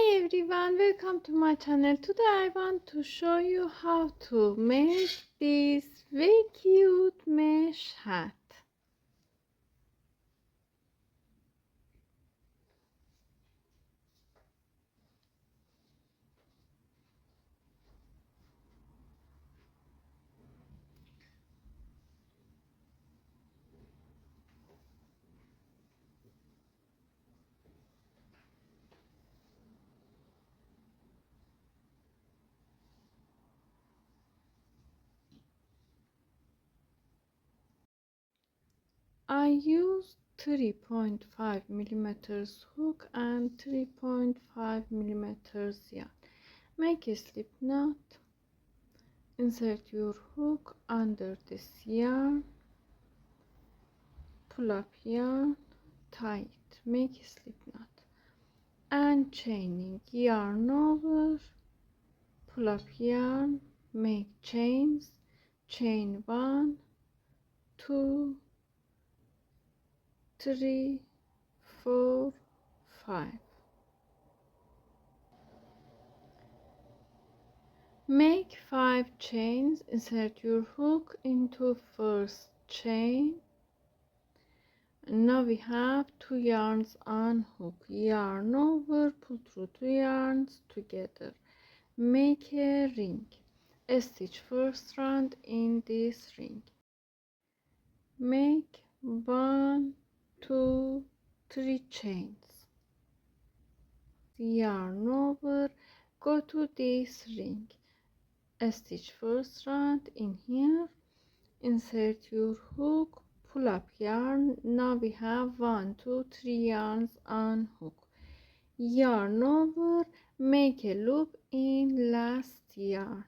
Hi everyone, welcome to my channel. Today I want to show you how to make this very cute mesh hat. I used 3.5 millimeters hook and 3.5 millimeters yarn. Make a slip knot. Insert your hook under this yarn. Pull up yarn, tie it, make a slip knot, and chaining yarn over. Pull up yarn, make chains, chain 1, 2, 3, 4, 5. Make 5 chains, insert your hook into first chain. Now we have 2 yarns on hook, yarn over, pull through 2 yarns together, make a ring, stitch first round in this ring, make 1, 2, 3 chains, yarn over, go to this ring, stitch first round in here, insert your hook, pull up yarn. Now we have 1, 2, 3 yarns on hook, yarn over, make a loop in last yarn,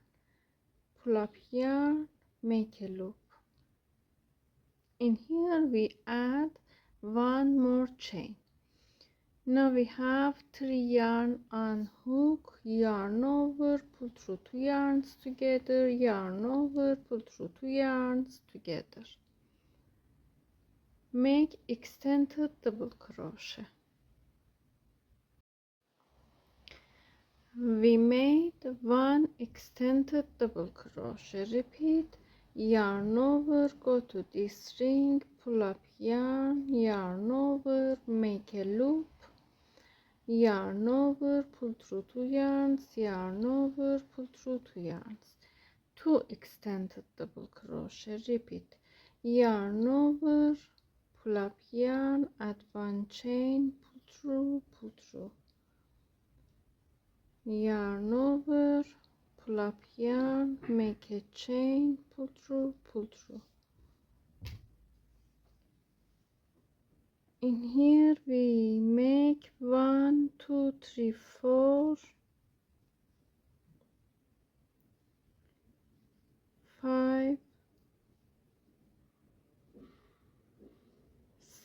pull up yarn, make a loop. In here we add 1 more chain. Now we have 3 yarn on hook, yarn over, pull through 2 yarns together, yarn over, pull through 2 yarns together, make extended double crochet. We made 1 extended double crochet. Repeat, yarn over, go to this ring, pull up yarn, yarn over, make a loop, yarn over, pull through 2 yarns, yarn over, pull through 2 yarns, 2 extended double crochet. Repeat, yarn over, pull up yarn, add 1 chain, pull through, yarn over, pull up yarn, make a chain, pull through. In here we make 1, 2, 3, 4, 5,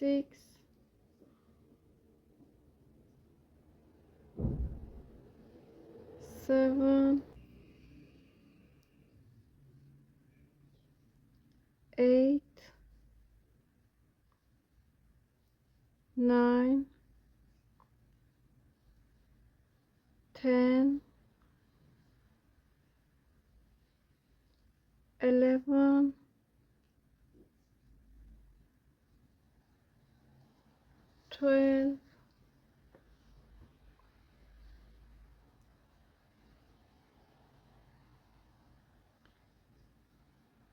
6, 7, 8, 9, 10, 11, 12,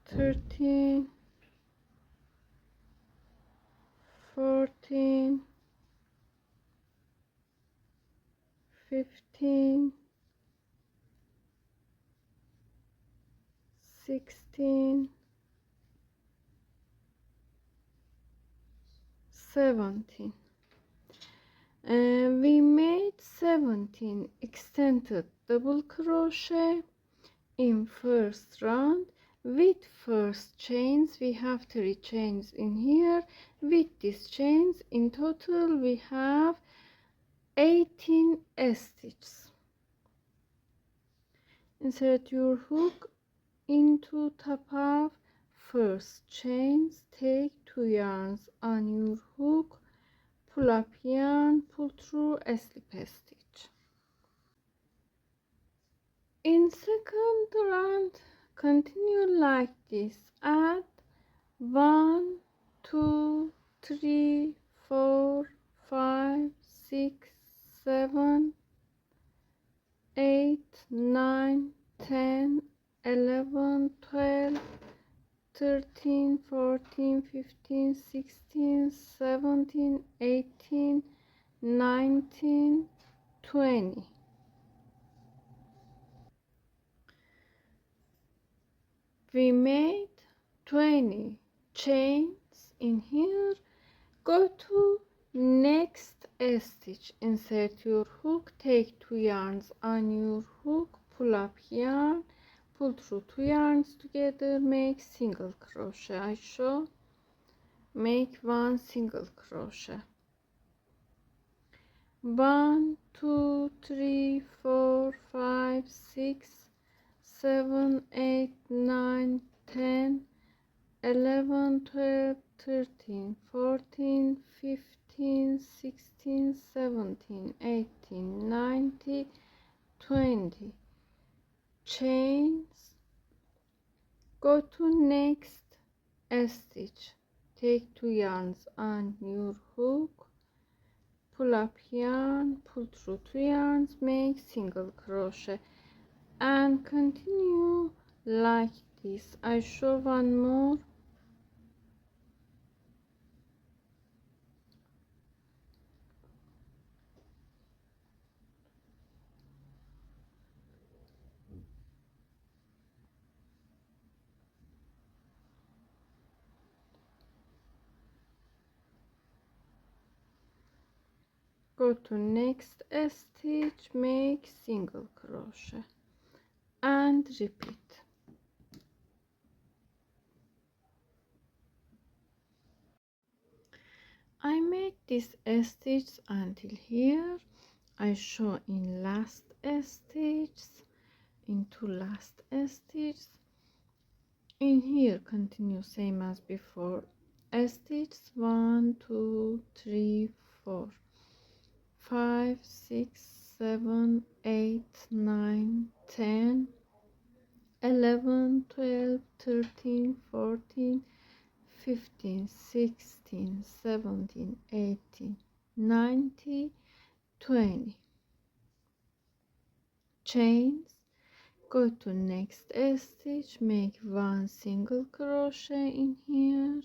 13, 14, 15, 16, 17. We made 17 extended double crochet in first round. With first chains we have 3 chains in here. With these chains in total we have 18 stitches. Insert your hook into top of first chains, take 2 yarns on your hook, pull up yarn, pull through a slip stitch. In second round, continue like this. Add 1, 2, 3, 4, 5, 6, 7, 8, 9, 10, 11, 12, 13, 14, 15, 16, 17, 18, 19, 20. We made 20 chains in here. Go to next stitch, insert your hook, take 2 yarns on your hook, pull up yarn, pull through 2 yarns together, make single crochet. I show, make 1 single crochet. 1, 2, 3, 4, 5, 6, 7, 8, 9, 10, 11, 12, 13, 14, 15, 16, 17, 18, 19, 20. Chains. Go to next stitch. Take 2 yarns on your hook. Pull up yarn, pull through 2 yarns, make single crochet and continue like this. I show one more. Go to next stitch, make single crochet and repeat. I make this stitch until here. I show in last stitch, into last stitch. In here continue same as before. Stitch 1, 2, 3, 4, 5, 6, 7, 8, 9, 10, 11, 12, 13, 14, 15, 16, 17, 18, 19, 20. Chains. Go to next stitch, make 1 single crochet in here.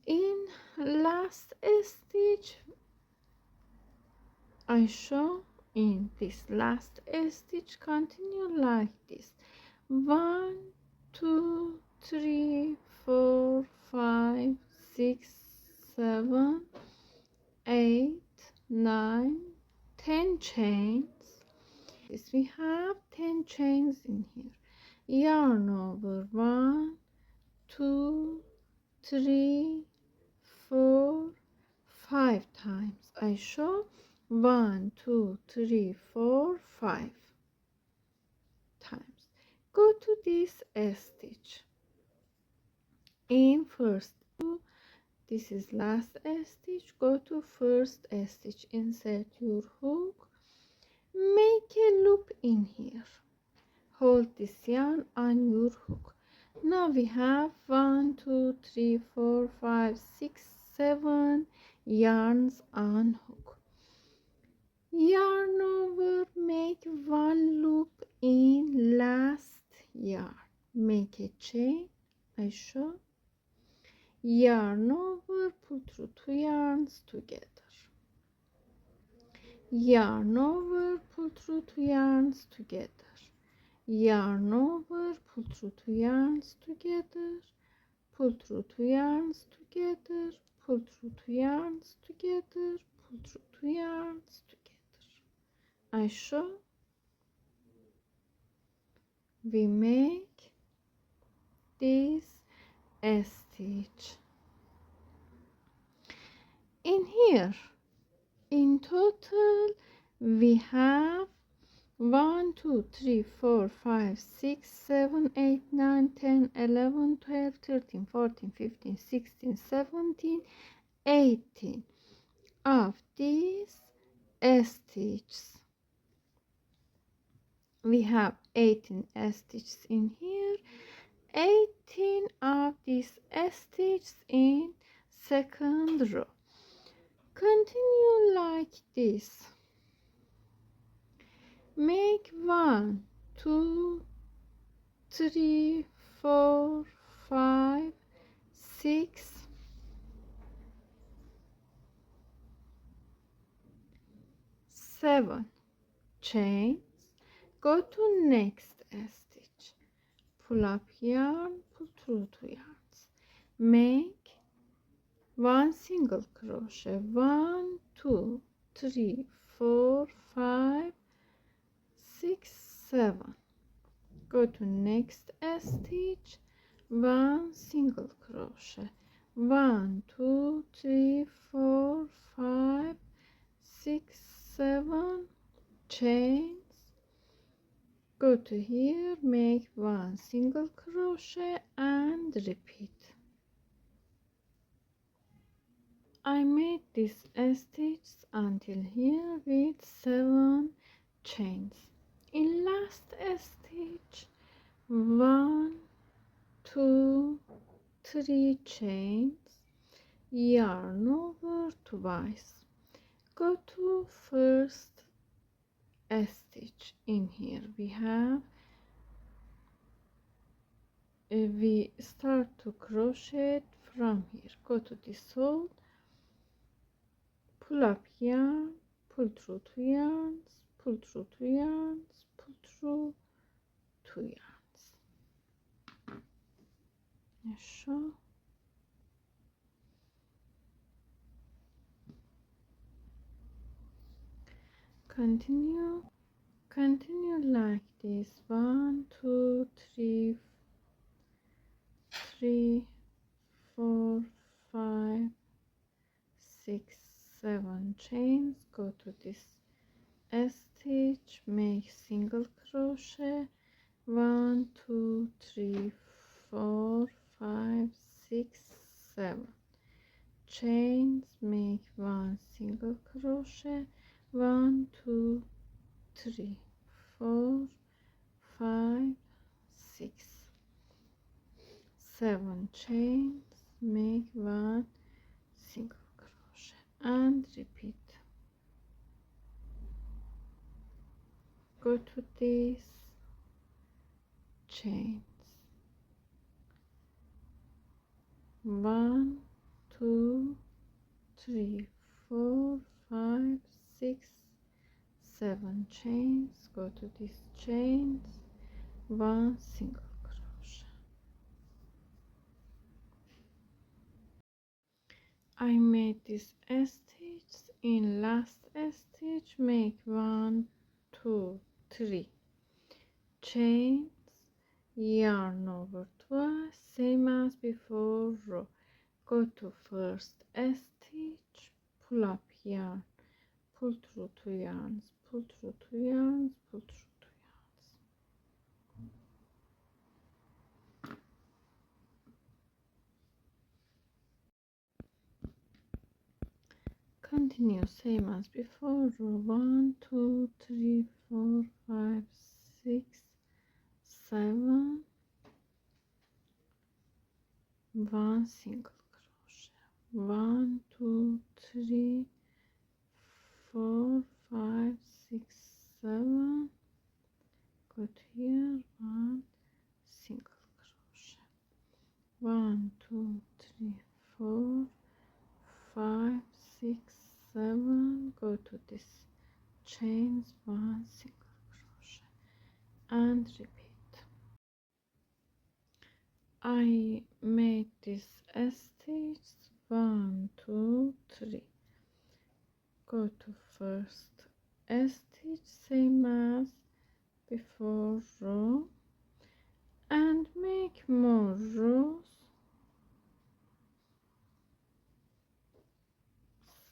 In last stitch, I show in this last stitch, continue like this. 1, 2, 3, 4, 5, 6, 7, 8, 9, 10 chains. This we have 10 chains in here. Yarn over 1, 2, 3, 4, 5 times. I show 1, 2, 3, 4, 5 times. Go to this stitch. In first two, this is last stitch. Go to first stitch, insert your hook, make a loop in here, hold this yarn on your hook. Now we have 1, 2, 3, 4, 5, 6, 7 yarns on hook. Yarn over, make 1 loop in last yarn, make a chain. I show, yarn over, pull through 2 yarns together, yarn over, pull through 2 yarns together, yarn over, pull through 2 yarns together, pull through 2 yarns together, pull through 2 yarns together, pull through 2 yarns together. I show, we make this stitch. In here, in total, we have 1, 2, 3, 4, 5, 6, 7, 8, 9, 10, 11, 12, 13, 14, 15, 16, 17, 18 of these stitches. We have 18 stitches in here. 18 of these stitches in second row. Continue like this. Make 1, 2, 3, 4, 5, 6, 7 chains. Go to next stitch. Pull up yarn, pull through 2 yarns. Make 1 single crochet. 1, 2, 3, 4, 5, 6, 7. Go to next stitch. 1 single crochet. 1, 2, 3, 4, 5, 6, 7 chains. Go to here, make 1 single crochet and repeat. I made this stitch until here with 7 chains. In last stitch, 1, 2, 3 chains, yarn over twice. Go to first stitch. In here we start to crochet from here. Go to this hole, pull up yarn, pull through 2 yarns, pull through 2 yarns, pull through 2 yarns. Show. Continue like this. 1, 2, 3, 4, 5, 6, 7 chains. Go to this stitch, make single crochet. 1, 2, 3, 4, 5, 6, 7 chains. Make 1 single crochet. 1, 2, 3, 4, 5, 6, 7 chains. Make 1 single crochet and repeat. Go to these chains. 1, 2, 3, 4, 5, 6, 7 chains. Go to these chains. 1 single crochet. I made this stitch. In last stitch, make 1, 2, 3 chains, yarn over twice, same as before row. Go to first stitch, pull up yarn, pull through 2 yarns, pull through 2 yarns, pull through 2 yarns. Continue same as before row. 1, 2, 3, 4, 5, 6, 7, 1 single crochet. 1, 2, 3, 4, 5, 6, 7. Go to here. 1 single crochet. 1, 2, 3, 4, 5, 6, 7. Go to this chains. 1 single crochet and repeat. I made this stitch. 1, 2, 3. Go to first stitch, same as before row, and make more rows.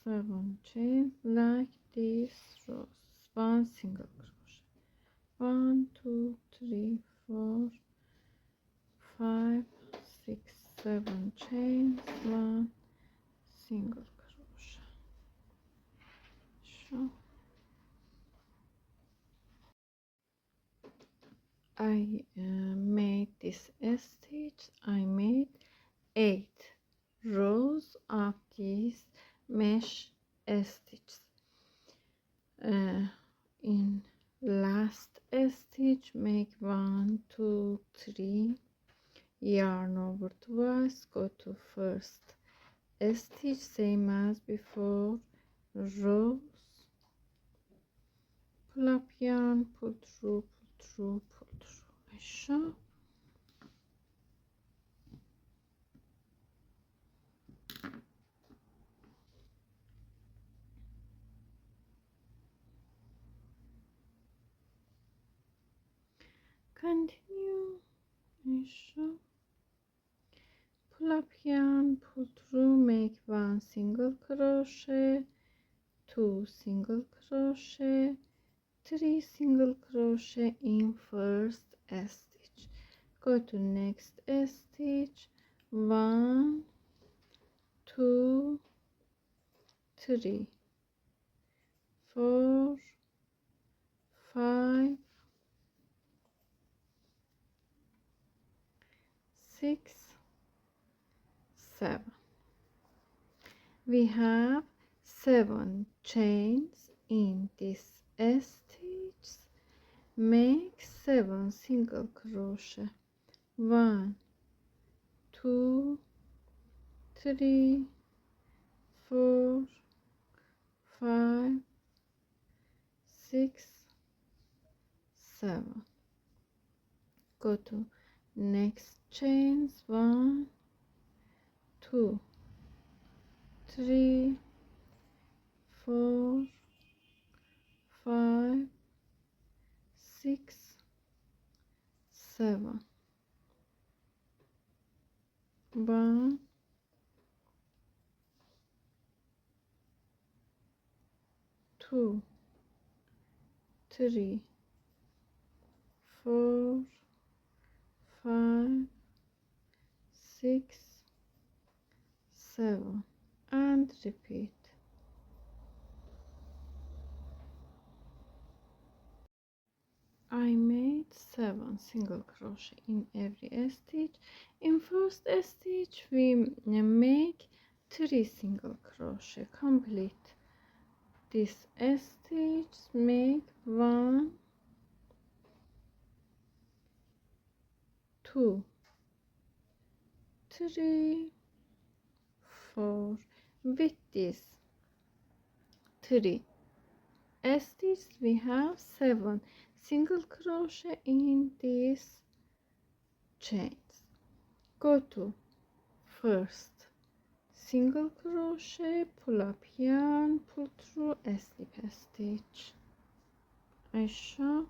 7 chains like these rows. 1 single crochet. 1, 2, 3, 4, 5, 6, 7 chains. 1 single crochet. So I made this stitch, I made 8 rows of these mesh stitches. In last stitch make 1 2 3, yarn over twice, go to first stitch, same as before, rows, pull up yarn, pull through, pull through, pull through, aşağı. Continue, aşağı. Pull up yarn, pull through, make 1 single crochet, 2 single crochet, 3 single crochet in first stitch. Go to next stitch, 1 2 3 4 5 6 7. We have 7 chains in this stitch. Make 7 single crochet, 1 2 3 4 5 6 7. Go to next chains, 1 2 3 4 5 6 7. 1 2 3 4 5 6 7, and repeat. I made 7 single crochet in every stitch. In first stitch we make 3 single crochet. Complete this stitch, make 1 2 3 4. With this 3 stitches we have 7 single crochet in these chains. Go to first single crochet, pull up yarn, pull through a slip stitch, aşağı,